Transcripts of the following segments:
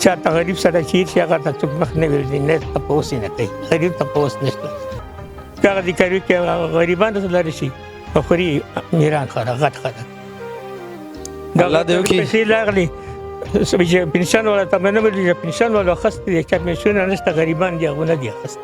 چا ته غریب سره چیر شي هغه ته څوک مخ نه ویل نه تپوس نه کوي غریب تپوس نشته هغه دې کوي چې غریبانو ته لري شي خوري میران خره غټ خره الله دې وکړي پیسې لاغلي چې پنشن ولا ته نه ویل چې پنشن ولا خاص دې چې پنشن نشته غریبان دي هغه نه دي خاص.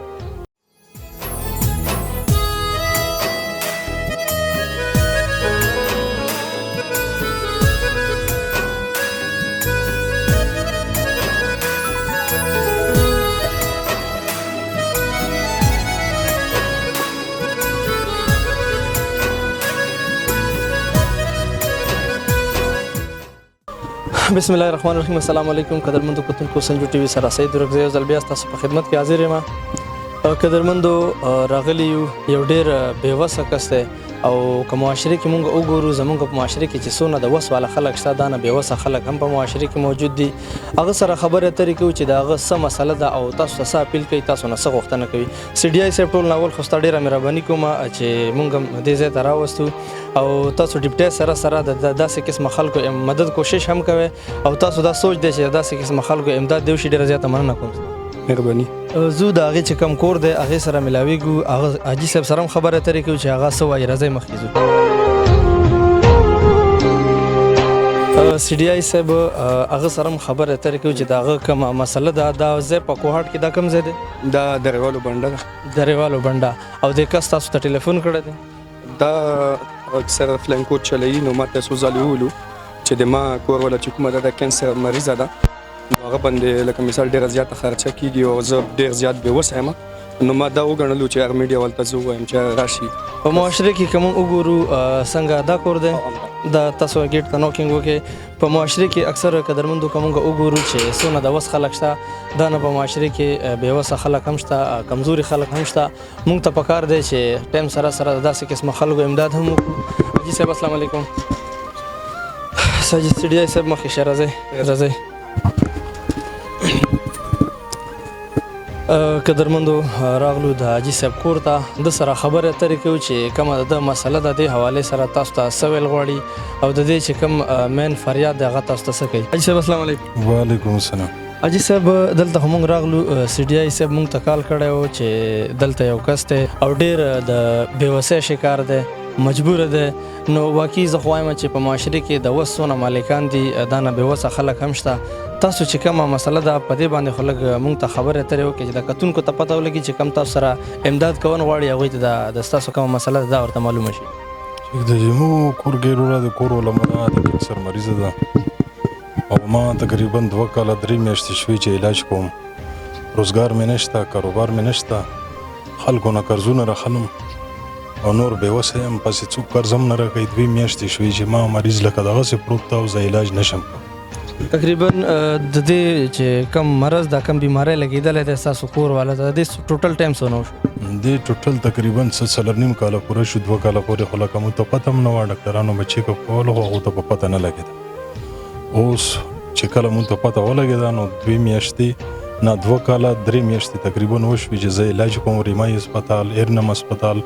بسم الله الرحمن الرحیم. السلام علیکم قدرمندو کتونکو سنجو ټي وي سره سید ورکزی او ځل بیا ستاسو په خدمت کې حاضر یم. قدرمندو راغلی یو ډېر بېوسه کس دی او که معاشرې کې مونږ وګورو زمونږ په معاشرې کې چې څونه د وس والا خلک شته دا نه بېوسه خلک هم په معاشرې کې موجود دي. هغه سره خبرې اترې کوو چې د هغه څه مسله ده او تاسو ته څه اپیل کوي تاسو نه څه غوښتنه کوي. سیډیای صاحب ټول ناول خو ستا ډېره مهرباني کوم چې مونږ هم دې ځای ته راوستو او تاسو ډیپټی سره د داسې قسمه خلکو مدد کوشش هم کوئ او تاسو دا سوچ دی چې داسې قسمه خلکو امداد دی وشي. ډېره زیاته مننه کوم. مهرباني. زه د هغې چې کم کور دی هغې سره ملاویږو هغه حاجي صاحب سره هم خبرې اترې کوو چې هغه څه وایي. راځئ مخکې ځو. سیډیای صاحب هغه سره هم خبرې اترې کوو چې د هغه کومه مسله ده. دا ځای په کوهاټ کې دا کوم ځای دی؟ دا درېوالو بانډه ده. درېوالو بانډه. او دې کس تاسو ته ټلیفون کړی دی؟ دا اکثر فلاین کوډ چلوي نو ما ته څو ځلې وویلو چې د ما کور والا چې کومه ده د کینسر مریضه ده نو هغه باندې لکه مثال ډېره زیاته خرچه کېږي او زه ډېر زیات بېوسه یم نو ما دا وګڼلو چې هغه میډیا والته زه ووایم چې راشي. په معاشرې کې که مونږ وګورو څنګه دا کور دی دا تاسو ګیټ ته نوکینګ وکړئ. په معاشرې کې اکثر قدرمندو که مونږ وګورو چې څونه د وس خلک شته دا نه په معاشرې کې بېوسه خلک هم شته کمزوري خلک هم شته. مونږ ته پکار دی چې ټایم سره سره داسې قسمه خلکو امداد هم وکړو. حاجي صاحب السلام علیکم. سیډیای صاحب مخکې شه راځئ. قدرمندو راغلو د حاجي صاحب کور ته د سره خبرې اترې کوو چې کومه د مسله ده دې حوالې سره تاسو ته څه ویل غواړي او د دې چې کوم مین فریاد دی هغه تاسو ته څه کوي. حاجي صاحب السلام علیکم. وعلیکم السلام. حاجي صاحب دلته موږ راغلو سیډیای صاحب موږ ته کال کړی و چې دلته یو کس دی او ډېر د بېوسۍ شکار دی مجبوره ده. نو واقعي زه خو وایم چې په معاشرې کې د وس څونه مالکان دي دا نه بېوسه خلک هم شته. تاسو چې کومه مسله ده په دې باندې خو لږ مونږ ته خبرې اترې وکړئ چې د کتونکو ته پته ولګي چې کوم تاسو سره امداد کول غواړي هغوی ته د ستاسو کومه مسله ده دا ورته معلومه شي. ٹھیک ده زموږ کور ګیروره د کور ولمنه د کینسر مریضه ده او ما تقریبا 2 کاله 3 میاشتې شوي چې علاج کوم. روزګار مې نشته کاروبار مې نشته خلکو نه قرضونه راخلم او نور بېوسه یم پسې څوک قرض هم نه راکوي. 2 میاشتې شوي چې ما مریض لکه دغسې پروت ده او زه علاج نشم. تقریبا د دې چې کم مرض دا کم بیماری لګېدلی دی ستاسو کور والا ته د دې ټوټل ټایم څونه وشو؟ دې ټوټل تقریبا 4.5 کاله پوره شو. 2 کاله پورې خو لکه مونږ ته پته هم نه وه ډاکټرانو به چیک اپ کولو خو هغو ته په پته نه لګېده. اوس چې کله مونږ ته پته ولګېده نو 2 میاشتې نه 2 کاله 3 میاشتې تقریبا وشوي چې زه علاج کوم. ریمای اسپتال ایرنم اسپتال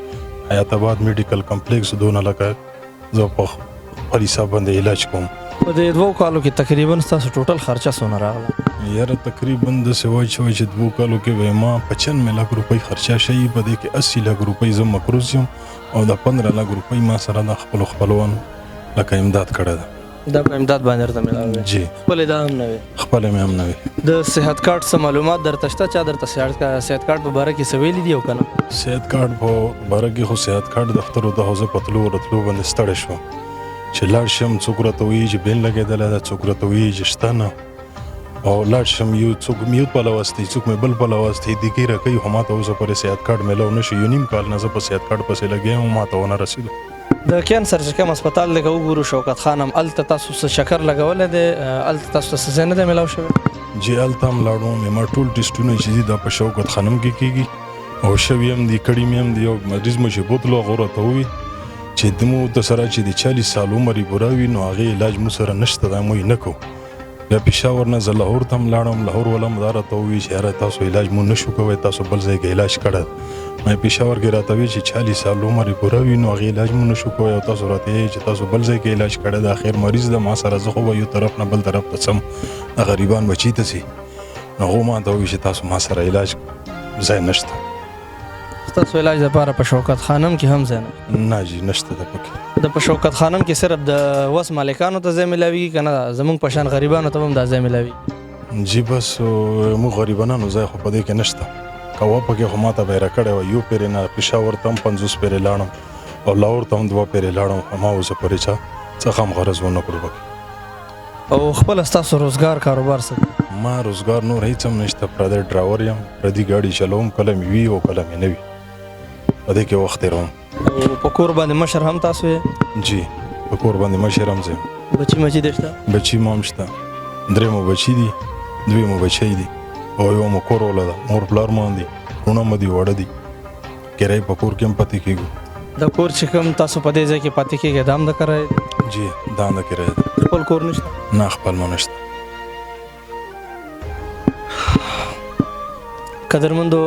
حیات آباد میډیکل کمپلیکس دونه لکه زه په خپل حساب باندې علاج کوم. په دې 2 کالو کې تقریبا ستاسو ټوټل خرچه څونه راغله؟ یاره تقریبا داسې وایي چې 2 کالو کې به ما 95 لک روپۍ خرچه شوي. په دې کې 80 لک روپۍ زه مقروض یم او د 15 لک روپۍ ما سره د خپلو خپلوانو لکه امداد کړی ده. دا په امداد باندې درته ملاوي؟ جی. خپلې دا هم نه وي؟ خپلې مې هم نه وي. د صحت کارت څه معلومات درته شته؟ چا درته صحت کارت په باره کې څه ویلي دي او که نه؟ صحت کارت په باره کې خو صحت کارت دفترو ته خو زه په تلو راتلو باندې ستړی شوم چې لاړ شم. څوک راته وایي چې بیل لګېدلی ده څوک راته وایي چې شته نه او لاړ شم یو څوک مې یو پله واستوي څوک مې بل پله واستوي دګې راکوي خو ما ته اوسه پورې صحت کارت میلاو نه شو. 1.5 کال نه زه په صحت کارت پسې لګیا یم ما ته ونه رسېدو. د کینسر چې کوم هسپتال لکه وګورو شوکت خان هم هلته تاسو څه چکر لګولی دی هلته تاسو ته څه ځای نه دی میلاو شوی؟ جی هلته هم لاړو ما ټول ټسټونه چې دي دا په شوکت خانم کې کېږي او شوي هم دي کړي مې هم دي. یو مریض مو چې بوتلو هغه راته ووي چې د مو د سره چې د 40 سال عمر یې پوره وي نو هغې علاج مو سره نشته دا مو یې نه کوو. بیا پېښور نه زه لاهور ته هم لاړم. لاهور والا هم دا راته ووي چې یاره تاسو علاج مو نشو کوی تاسو بل ځای کې علاج کړی. ما پېښور کې راته ووي چې 40 سال عمر یې پوره وي نو هغې علاج مو نشو کوی او تاسو راته یې چې تاسو بل ځای کې علاج کړی د اخر مریض ده ما سره زه خو به یو طرف نه بل طرف ته څم د غریبان بچي ته سي هغو ما ته وویل چې تاسو ما سره علاج ځای نشته. ستاسو علاج دپاره په شوکت خانم کې هم ځای نه جي نشته ده پکې. د په شوکت خانم کې صرف د وس مالکانو ته ځای میلاویږي که نه زموږ په شان غریبانو ته هم دا ځای میلاویږي؟ جی بس موږ غریبانو ځای خو په دې کې نشته. که وه پکې خو ما ته به یې راکړی وه. یو پېرې نه پېښور ته هم 50 پېرې لاړم او لاهور ته هم 2 پېرې لاړم. ما اوسه پورې چا څه هم غرض ونه کړو پکې. او خپل ستاسو روزګار کاروبار څه دی؟ ما روزګار نور هېڅ هم نشته. پردی ډراور یم، پردي ګاډي چلوم، کله مې وي او کله مې نه وي. په دې کې وخت تېروم. او په کور باندې مشر هم تاسو یې؟ جی په کور باندې مشر هم زه یم. بچي مچي دې شته؟ بچي مو هم شته. 3 مو بچي دي، 2 مو بچی دي او یو مو کور وله ده. مور پلار مو هم دي، وروڼه مو دي، واړه دي. کرایې په کور کې هم پاتې کېږو. د کور چې کوم تاسو په دې ځای کې پاتې کېږئ دا هم د کرایې دی؟ جی دا هم د کرایې ده. خپل کور نشته؟ نه خپل مو نشته. قدرمندو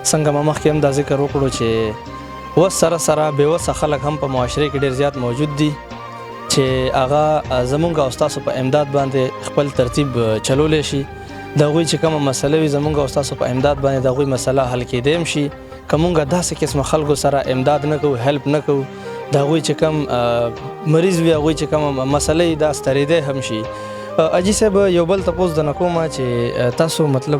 څنګه ما مخکې هم دا ذکر وکړو چې وس سره سره بېوسه خلک هم په معاشرې کې ډېر زیات موجود دي چې هغه زمونږ او ستاسو په امداد باندې خپل ترتیب چلولی شي. د هغوی چې کومه مسله وي زمونږ او ستاسو په امداد باندې د هغوی مسله حل کېدی هم شي. که مونږ داسې قسمه خلکو سره امداد نه کوو، هیلپ نه کوو، د هغوی چې کوم مریض وي هغوی چې کومه مسله یې دا سترېدی هم شي. اجي صاحب یو بل تپوس درنه کومه چې تاسو مطلب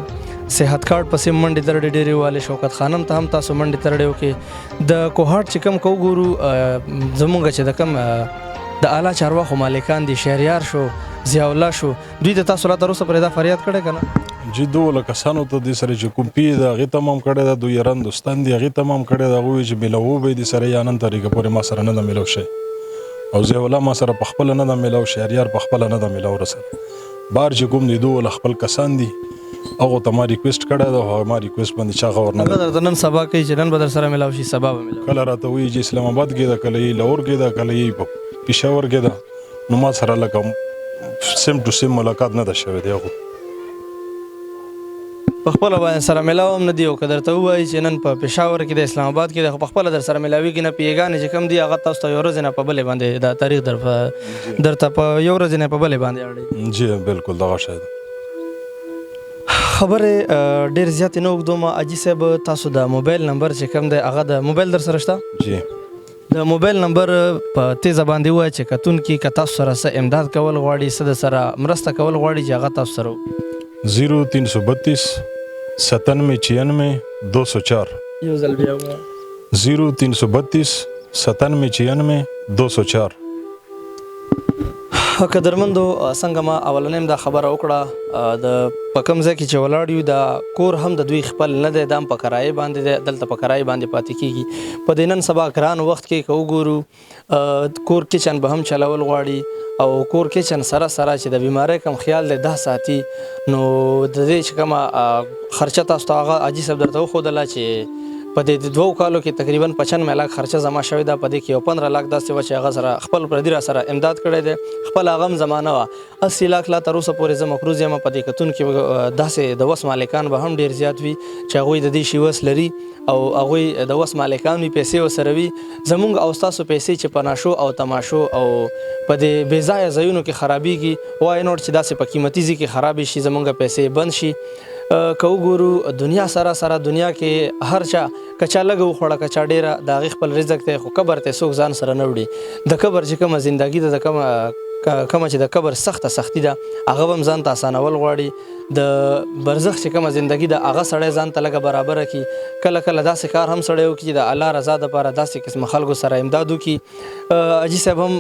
صحت کارت پسې منډې ترډې ډېرې والې، شوکت خانم ته هم تاسو منډې ترډې وکړې. د کوهاټ چې کوم کو ګورو زمونږ چې د کوم د اعلی چارواخو مالکان دي، شهریار شو، ضیاء الله شو، دوی ته تاسو لا تر اوسه پورې دا فریاد کړی که نه؟ جی 2 کسانو ته دې سره چې کوم پی ده هغې ته هم کړی ده. 2 یاران دوستان دي هغې ته هم کړی ده. هغوی وایي چې میلاو به یې دې سره یا نن تاریخه پورې ما سره نه ده میلاو شوی او ضیاء الله ما سره په خپله نه ده میلاو، شهریار په خپله نه ده میلاو رسره. بار چې کوم دي 2 خپل کسان دي هغو ته ما ریکویسټ کړی ده او ما ریکویسټ باندې چا غور نه ده. درته نن سبا کوي چې نن به در سره میلاو شي، سبا به میلاو. کله راته وایي چې اسلام آباد کې ده، کله یې لاهور کې ده، کله یې په پېښور کې ده. نو ما سره لکه سیم ټو سیم ملاقات نه ده شوی دی. هغو په خپله باندې سره میلاو هم نه دي او که درته ووایي چې نن په پېښور کې د اسلام آباد کې ده، خو په خپله در سره میلاویږي نه. پیغانې چې کوم دي هغه تاسو ته یو ورځې نه په بلې باندې دا تاریخ درته په یو ورځې نه په بلې باندې اړوي. جی بالکل دغه شی ده. خبرې ډېر زیاتې نه اوږدومه. اجي صاحب تاسو د موبایل نمبر چې کوم دی هغه د موبایل در سره شته؟ جی د موبایل نمبر په تیزه باندې ووایه چې کتونکي که تاسو سره څه امداد کول غواړي، څه د سره مرسته کول غواړي چې هغه تاسو سره 0332 97 204. یو ځل بیا ووایه. 0332 97 204. قدرمندو څنګه ما اولنیم دا خبره وکړه د په کوم ځای کې چې ولاړ یو دا کور هم د دوی خپل نه دی، دا هم په کرایې باندې دی، دلته په کرایې باندې پاتې کېږي. په دې نن سبا ګران وخت کې که وګورو کور کچن به هم چلول غواړي او کور کچن سره سره چې د بیماری کم خیال دی 10 ساعتي. نو د دې چې کومه خرچه تاسو ته هغه اجي صاحب درته وښودله چې په دې 2 کالو کې تقریبا 95 लाख خرچه زما شوې ده. په دې کې یو 15 लाख داسې وه چې هغه سره خپل پردي را سره امداد کړی دی. خپل هغه هم زمانه وه 80 लाख لا تر اوسه پورې زه مقروض یم. په دې کتون کې داسې د وس مالکان به هم ډېر زیات وي چې هغوی د دې شي وس لري او هغوی د وس مالکان وي، پیسې ورسره وي. زمونږ او ستاسو پیسې چې په ناشو او تماشو او په دې بې ځایه ځایونو کې خرابېږي، وایي نور چې داسې په قیمتي ځای کې خرابې شي، زمونږ پیسې بند شي. که وګورو دنیا سره سره دنیا کې هر چا که چا لږه وخوړه که چا ډېره د هغې خپل رزق دی، خو قبر ته څوک ځان سره نه وړي. د قبر چې کومه زندګي ده، د کومه چې د قبر سختی ده، هغه به هم ځان ته اسانول غواړي. د برزخ چې کومه زندګي ده هغه سړی ځان ته لږه برابره کړي. کله کله داسې کار هم سړی وکړي چې د الله رضا دپاره داسې قسمه خلکو سره امداد وکړي. اجي صاحب هم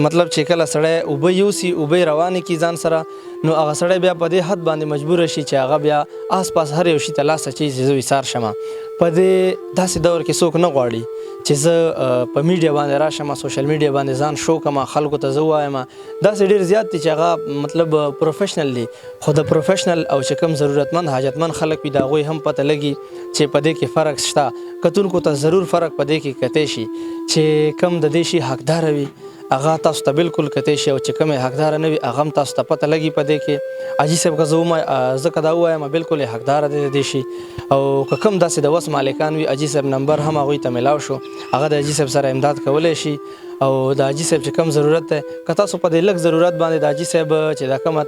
مطلب چې کله سړی اوبه یوسي، اوبه روانې کړي ځان سره، نو هغه سړی بیا په دې حد باندې مجبوره شي چې هغه بیا آس پاس هر یو شي ته لاس اچوي چې زه ویسار شمه. په دې داسې دور کې څوک نه غواړي چې زه په میډیا باندې راشم، سوشل میډیا باندې ځان شو کړم، خلکو ته زه ووایم. داسې ډېر زیات دي چې هغه مطلب پروفیشنل دي، خو د پروفیشنل او چې کوم ضرورتمند حاجتمند خلک وي د هغوی هم پته لګي چې په دې کې فرق شته. کتونکو ته ضرور فرق په دې کې کتی شي چې کم د دې شي حقداره وي هغه تاسو ته بالکل کتی شي او چې کوم حقدار نه وي هغه هم تاسو ته پته لګي په دې کې. اجي صاحب که زه که دا ووایم بالکل حقدار دی د دې شي. او که کوم داسې د وس مالکان وي اجي صاحب نمبر هم هغوی ته میلاو شو، هغه د اجي صاحب سره امداد کولی شي. او د حاجي صاحب چې کم ضرورت دی که تاسو په دې لږ ضرورت باندې د حاجي صاحب چې دا کومه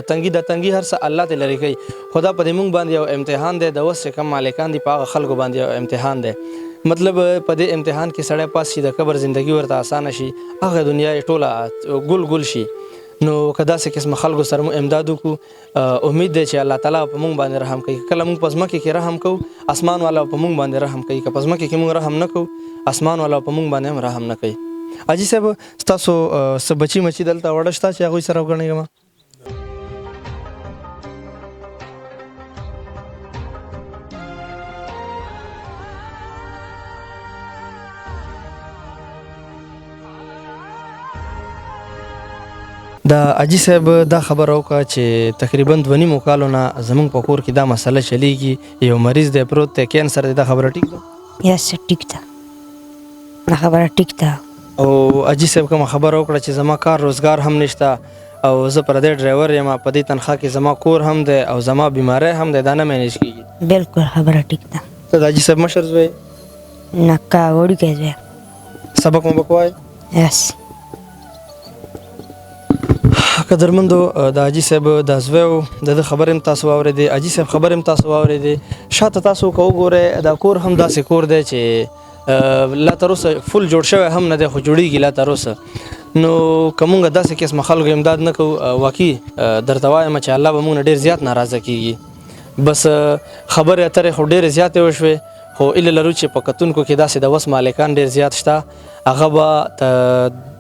تنګي د تنګي هر څه الله ته لرې کوي خو دا په دې مونږ باندې یو امتحان دی د اوس چې کم مالکان دي په هغه خلکو باندې یو امتحان دی مطلب په دې امتحان کې سړی پاس شي د قبر زندگی ورته اسانه شي هغه دنیا یې ټوله ګل ګل شي نو که داسې قسمه خلکو سره مو امداد وکړو امید دی چې الله تعالی په مونږ باندې رحم کوي کله مونږ په ځمکې کې رحم کوو اسمان والا په مونږ باندې رحم کوي که په ځمکې کې مونږ رحم نه کوو اسمان والا په مونږ باندې هم رحم نه کوي حاجي صاحب ستاسو څه بچي مچي دلته وړه شته چې هغوی سره وګڼئ د حاجي صاحب دا خبره وکړه چې تقریبا 2.5 کالو نه زمونږ په کور کې دا مسله چلیږي یو مریض دی پروت دی کینسر دی دا خبره ټیک ده یس ټیک ده دا خبره ټیک ده او حاجي صاحب کومه خبره وکړه چې زما کار روزګار هم نشته او زه پردی ډرایور یم په دې تنخواه کې زما کور هم دی او زما بیماری هم دی دا نه مینیج کېږي بالکل خبره ټیک ده ته د حاجي صاحب مشر زوی نه کا وړوکی زوی سبق مو به کوایې یس قدرمندو د حاجي صاحب د زوی و د ده خبرې هم تاسو واورېدې حاجي صاحب خبرې هم تاسو واورېدې شاته تاسو که وګورئ دا کور هم داسې کور دی چې لا تر اوسه فل جوړ شوی هم نه دی خو جوړېږي لا تر اوسه نو که مونږ داسې قسمه خلکو امداد نه کوو واقعي درته وایم چې الله به مونږ نه ډېر زیات ناراضه کېږي بس خبرې اترې خو ډېرې زیاتې وشوې خو ایله لرو چې په کتونکو کې داسې د وس مالکان ډېر زیات شته هغه به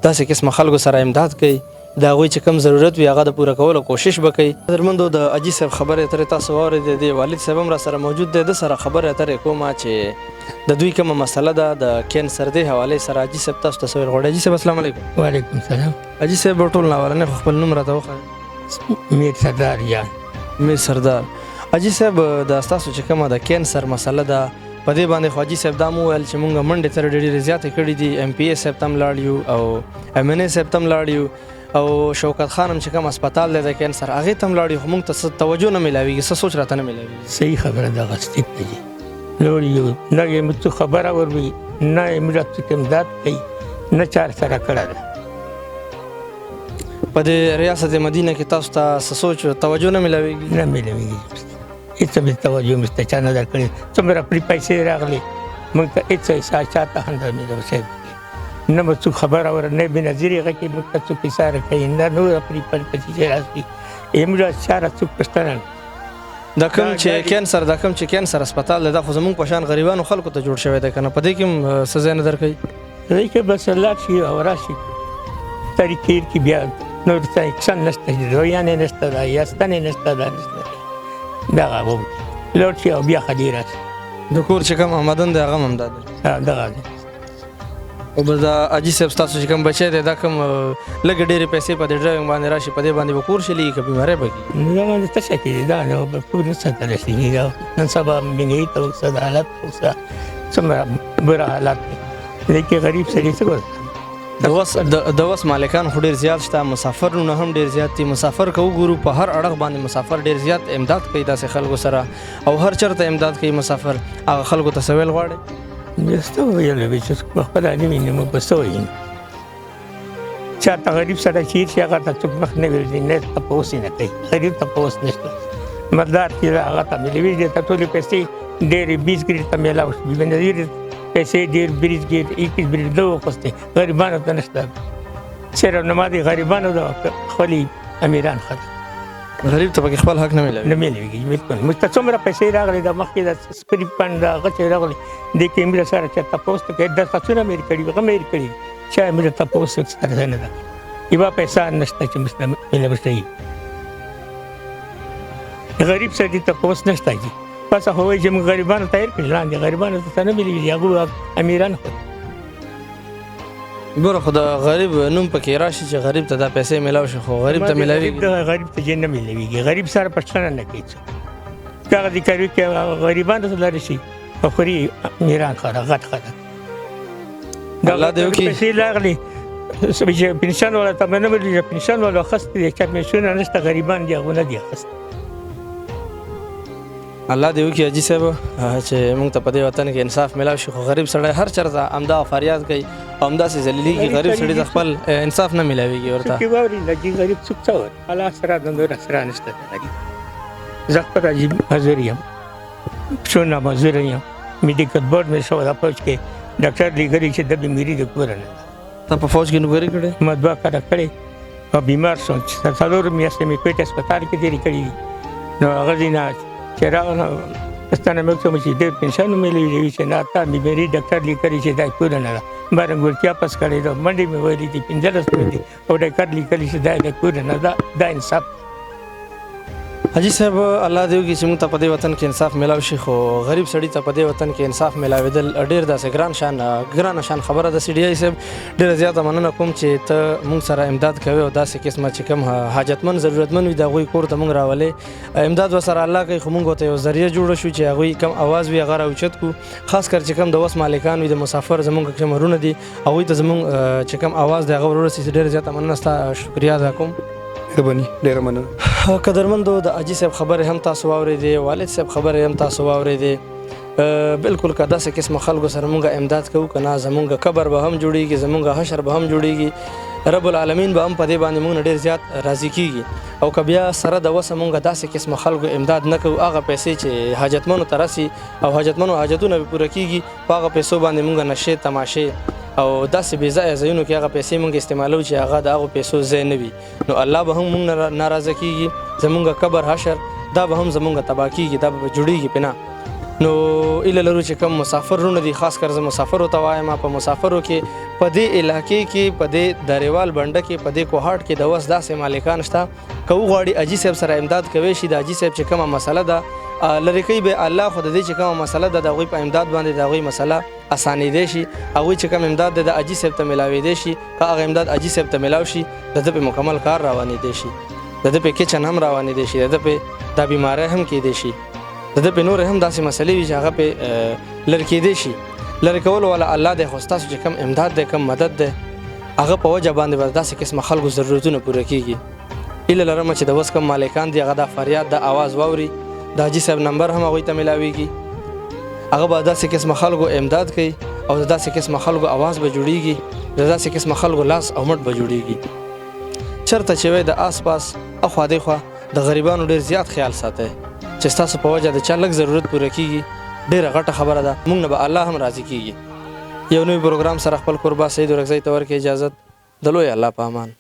داسې قسمه خلکو سره امداد کوي د هغوی چې کم ضرورت وي هغه د پوره کولو کوشش به کوي قدرمندو د حاجي صاحب خبرې اترې تاسو واورېدې د والد صاحب هم را سره موجود دی ده سره خبرې اترې کومه چې د دوی کومه مسله ده د کینسر دې حوالې سره حاجي صاحب تاسو ته څه ویل غواړي حاجي صاحب السلام علیکم وعلیکم السلام حاجي صاحب ټول ناولنې خو خپل نوم راته وښایه میر سردار جان میر سردار حاجي صاحب د ستاسو چې کومه د کینسر مسله ده په دې باندې خو حاجي صاحب دا مو ویل چې مونږ منډې تر ډېرې زیاتې کړي دي ایم پی اے صاحب ته هم لاړ یو او ایم این اے صاحب ته هم لاړ یو او شوکت خان هم چې کوم هسپتال دی د کینسر هغې ته هم لاړ یو خو مونږ ته څه توجه نه میلاویږي څه سوچ راته نه میلاویږي صحیح خبره دغه ټیک دی لوړ یو نه یې موږ څه خبره وروي نه یې موږ څوک امداد کوي نه چا سره کړې ده په دې ریاست مدینه کې تاسو ته څه سوچ توجه نه میلاویږي نه میلاویږي هېڅ مې توجه مې ته چا نه درکړې څومره پرې پیسې راغلې موږ ته هېڅ احساس چاته هم نه میلاو صاحب نه به څوک خبره ور نه بېنظیر هغه کې موږ ته څوک اشاره کوي نه نور پرې پیسې راځي موږ چاره څوک پوښتنه دا کوم چې کینسر هسپتال دی دا خو زمونږ په شان غریبانو خلکو ته جوړ شوی دی که نه په دې کې هم څه ځای نه درکوي دې کې بس لاړ شي او راشي طریقې کې بیا نور څه اکشن نشته دویانې نشته ده یا ستنې نشته ده دغه لوړ شي او بیا خالي راشي د کور چې کوم آمدن دی هغه هم همدا دی دغه دی او بس دا حاجي صاحب ستاسو چې کوم بچی دی دا کوم لږې ډېرې پیسې په دې ډرایوینګ باندې راشي په دې باندې به کور شلېږي که بیماری به کېږي دا باندې څه شی کېږي دا نو به پور نه ساتلی شي نن سبا مهنګايي ته اوسه د حالت اوسه څومره بره حالات دی دې کې غریب سړي څه کوي د وس مالکان خو ډېر زیات شته مسافرونه هم ډېر زیات دي مسافر که وګورو په هر اړخ باندې مسافر ډېر زیات امداد کوي داسې خلکو سره او هر چېرته امداد کوي مسافر هغه خلکو ته څه ویل غواړئ څه ویلی وي چې خپله نه ویني موږ به څه وایو چا ته غریب سره چې هېر شي هغه ته څوک مخ نه ګرځي نه تپوس یې نه کوي غریب تپوس نشته مالدار چې هغه ته میلاوېږي ته ټولې پیسې ډېرې 20 ګریډ ته میلاو شي بېنظیر پیسې ډېر بریج ګیر 21 بریج ده وخوستې غریبانو ته نشته صرف نما د غریبانو د خپلې امیران خلک غریب ته پکې خپل حق نه میلاوي نه میلاویږي بالکل موږ ته څومره پیسې راغلې د مخکې د سپري فنډ د هغه چې راغلې دې کې موږ سره چې تپوس ته کوي درخواستونه مې کړي هغه مې کړي چې موږ تپوس سره نه ده یوه پیسه نشته چې موږ میلاو شي غریب سره دې تپوس نشته بس هو چې موږ غریبانو ته هېر کړي لاندې غریبانو ته نه میلاوي هغه امیران خو ګوره خو د غریب نوم پکې راشي چې غریب ته دا پیسې میلاو شي خو غریب ته میلاویږي غریب ته نه میلاویږي غریب سره پښتنه نه کوي هغه دې کوي چې غریبانو ته لري شي خوري میران خره غټ خره الله دې وکړي پیسې راغلي چې پنشن ولا ته نه ملي پنشن ولا خست دي چې مشونه نشته غریبان دي هغه نه دي خست الله دې وکړي حاجي صاحب چې موږ ته په دې وطن کې انصاف ملاو شي. خو غریب سړی هر چېرته همدا فریاد کوي او همداسې ذلیلېږي. غریب سړي ته خپل انصاف نه ملاویږي ورته. څوک یې واوري لږ غریب څوک څه وایي الله سره د نور سره نشته. زه خپل عجیب حاضر یم څونه مزدور یم. میډیکل بورډ مې شو د فوج کې ډاکټر لیکلي چې د بیماری د کور نه ته په فوج کې نوکري کړې؟ ما 2 کاله کړې او بیمار شوم. 4 میاشتې مې کوټه هسپتال کې تېرې کړې نو هغه ځای نه چې راغلم پښتانه مې وکړم چې ډېر پنشن مې چې نه تا بیماري ډاکټر لیکلي چې دا کور نه ده. ما رنګولتیا پس کړې ده منډې مې ویلې دي 15 ورځې او ډاکټر لیکلي چې دا د کور نه ده. دا انصاف حاجي صاحب الله دې وکړي چې موږ ته په دې وطن کې انصاف میلاو شي. خو غریب سړي ته په دې وطن کې انصاف میلاوېدل ډېر داسې ګرانه شان خبره ده. سی ډي آی صاحب ډېره زیاته مننه کوم چې ته موږ سره امداد کوې او داسې قسمه چې کوم حاجتمند ضرورتمند وي د هغوی کور ته موږ راولې امداد ورسره الله کوي. خو موږ ورته یو ذریعه جوړه شو چې هغوی کم اواز وي هغه راوچت کړو. خاص کر چې کوم د وس مالکان وي د مسافر زموږ کوم ورونه دي هغوی ته زموږ چې کوم اواز دی هغه ورورسي. ډېره زیاته مننه ستا شکریا ادا کوم. مهرباني ډېره مننه. قدرمندو د حاجي صاحب خبرې هم تاسو واورېدې والد صاحب خبرې هم تاسو واورېدې. بالکل که داسې قسمه خلکو سره مونږ امداد کوو که نه زمونږ قبر به هم جوړېږي زمونږ حشر به هم جوړېږي. رب العالمین به هم په دې باندې مونږ نه ډېر زیات راضي کېږي. او که بیا سره د وسه مونږ داسې قسمه خلکو امداد نه کوو هغه پیسې چې حاجتمنو ته رسي او حاجتمنو حاجتونه به پوره کېږي په هغه پیسو باندې مونږ نشې تماشې او داسې بې ځایه ځایونو کې هغه پیسې مونږ استعمالوو چې هغه د هغو پیسو ځای نه وي نو الله به هم مونږ نه ناراضه کېږي. زمونږ قبر حشر دا به هم زمونږ تباه کېږي دا به جوړېږي پې نه. نو ایله لرو چې کوم مسافرونه دي خاص کر زه مسافرو ته وایم په مسافرو کې په دې علاقې کې په دې داریوال بانډه کې په دې کوهاټ کې د وس داسې مالکان شته که وغواړي حاجي صاحب سره امداد کوی شي د حاجي صاحب چې کومه مسله ده لرې کوي به الله خو د دې چې کومه مسله ده د هغوی په امداد باندې د هغوی مسله اسانېدی شي. هغوی چې کوم امداد دی د حاجي صاحب ته میلاوېدی شي که هغه امداد حاجي صاحب ته میلاو شي د ده پې مکمل کار روانېدی شي د ده پې کچن هم روانېدی شي د ده پې دا بیماری هم کېدی شي د ده پې نورې هم داسې مسلې وي چې هغه پې لرې کېدی شي. لرې کولو والا الله دی خو ستاسو چې کوم امداد دی کوم مدد دی هغه په وجه باندې به داسې قسمه خلکو ضرورتونه پوره کېږي. هیله لرم چې د اوس کوم مالکان دي هغه دا فریاد د اواز واوري د حاجي صاحب نمبر هم هغوی ته میلاویږي هغه به داسې قسمه خلکو امداد کوي او د داسې قسمه خلکو اواز به جوړېږي د داسې قسمه خلکو لاس او مټ به جوړېږي. چېرته چې وی د آس پاس اخوا دېخوا د غریبانو ډېر زیات خیال ساتئ چې ستاسو په وجه د چا لږ ضرورت پوره کېږي ډېره غټه خبره ده موږ نه به الله هم راضي کېږي. یو نوی پروګرام سره خپل کوربا سعید ورکزی ته ورکړئ اجازت د لوی الله په امان.